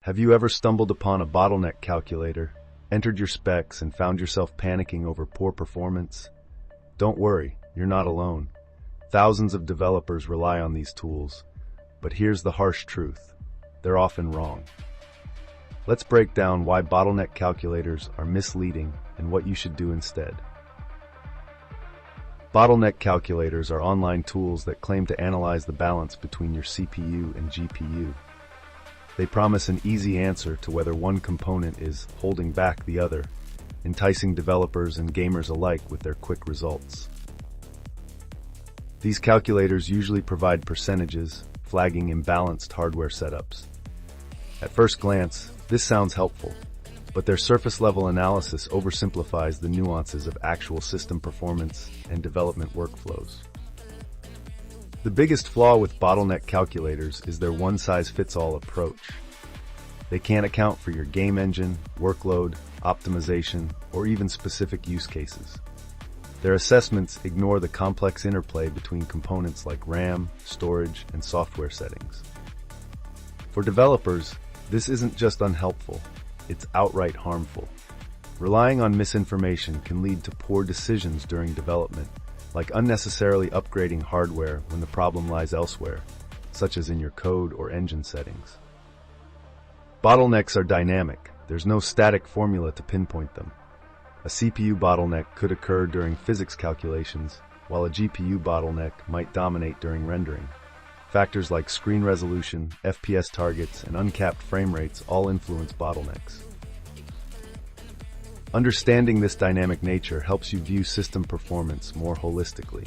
Have you ever stumbled upon a bottleneck calculator, entered your specs, and found yourself panicking over poor performance? Don't worry, you're not alone. Thousands of developers rely on these tools, but here's the harsh truth. They're often wrong. Let's break down why bottleneck calculators are misleading and what you should do instead. Bottleneck calculators are online tools that claim to analyze the balance between your CPU and GPU. They promise an easy answer to whether one component is holding back the other, enticing developers and gamers alike with their quick results. These calculators usually provide percentages, flagging imbalanced hardware setups. At first glance, this sounds helpful, but their surface-level analysis oversimplifies the nuances of actual system performance and development workflows. The biggest flaw with bottleneck calculators is their one-size-fits-all approach. They can't account for your game engine, workload, optimization, or even specific use cases. Their assessments ignore the complex interplay between components like RAM, storage, and software settings. For developers, this isn't just unhelpful, it's outright harmful. Relying on misinformation can lead to poor decisions during development, like unnecessarily upgrading hardware when the problem lies elsewhere, such as in your code or engine settings. Bottlenecks are dynamic. There's no static formula to pinpoint them. A CPU bottleneck could occur during physics calculations, while a GPU bottleneck might dominate during rendering. Factors like screen resolution, FPS targets, and uncapped frame rates all influence bottlenecks. Understanding this dynamic nature helps you view system performance more holistically.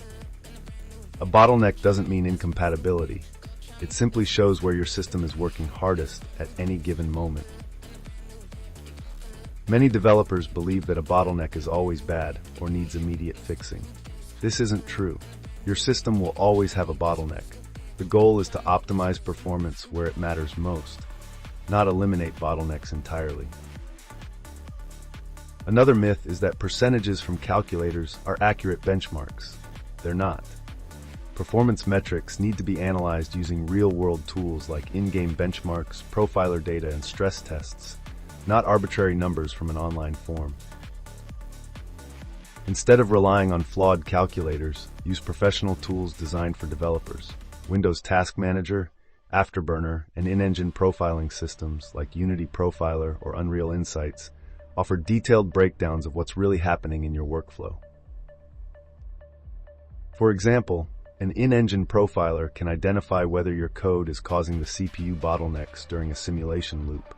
A bottleneck doesn't mean incompatibility. It simply shows where your system is working hardest at any given moment. Many developers believe that a bottleneck is always bad or needs immediate fixing. This isn't true. Your system will always have a bottleneck. The goal is to optimize performance where it matters most, not eliminate bottlenecks entirely. Another myth is that percentages from calculators are accurate benchmarks. They're not. Performance metrics need to be analyzed using real-world tools like in-game benchmarks, profiler data, and stress tests, not arbitrary numbers from an online form. Instead of relying on flawed calculators, use professional tools designed for developers. Windows Task Manager, Afterburner, and in-engine profiling systems like Unity Profiler or Unreal Insights offer detailed breakdowns of what's really happening in your workflow. For example, an in-engine profiler can identify whether your code is causing the CPU bottlenecks during a simulation loop.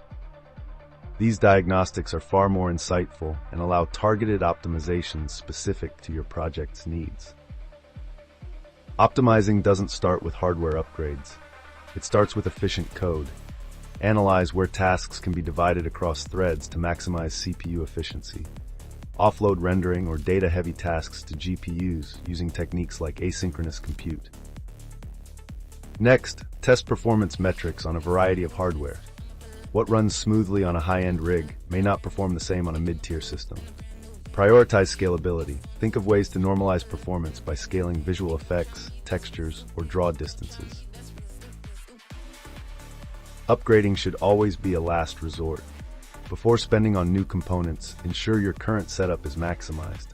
These diagnostics are far more insightful and allow targeted optimizations specific to your project's needs. Optimizing doesn't start with hardware upgrades. It starts with efficient code. Analyze where tasks can be divided across threads to maximize CPU efficiency. Offload rendering or data-heavy tasks to GPUs using techniques like asynchronous compute. Next, test performance metrics on a variety of hardware. What runs smoothly on a high-end rig may not perform the same on a mid-tier system. Prioritize scalability. Think of ways to normalize performance by scaling visual effects, textures, or draw distances. Upgrading should always be a last resort. Before spending on new components, ensure your current setup is maximized.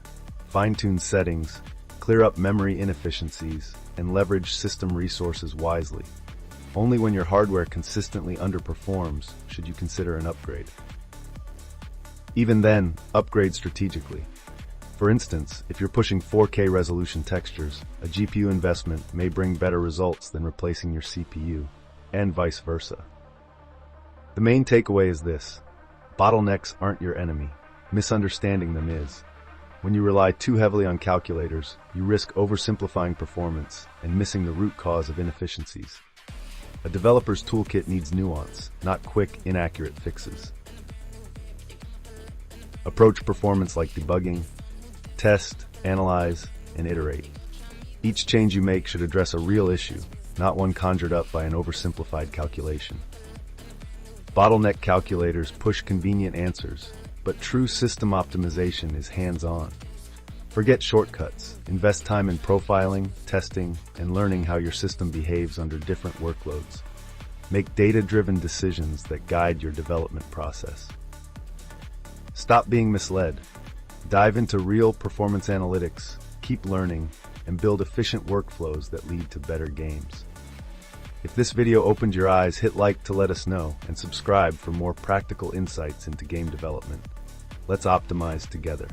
Fine-tune settings, clear up memory inefficiencies, and leverage system resources wisely. Only when your hardware consistently underperforms should you consider an upgrade. Even then, upgrade strategically. For instance, if you're pushing 4K resolution textures, a GPU investment may bring better results than replacing your CPU, and vice versa. The main takeaway is this: bottlenecks aren't your enemy. Misunderstanding them is. When you rely too heavily on calculators, you risk oversimplifying performance and missing the root cause of inefficiencies. A developer's toolkit needs nuance, not quick, inaccurate fixes. Approach performance like debugging. Test, analyze, and iterate. Each change you make should address a real issue, not one conjured up by an oversimplified calculation. Bottleneck calculators push convenient answers, but true system optimization is hands-on. Forget shortcuts. Invest time in profiling, testing, and learning how your system behaves under different workloads. Make data-driven decisions that guide your development process. Stop being misled. Dive into real performance analytics, keep learning, and build efficient workflows that lead to better games. If this video opened your eyes, hit like to let us know, and subscribe for more practical insights into game development. Let's optimize together.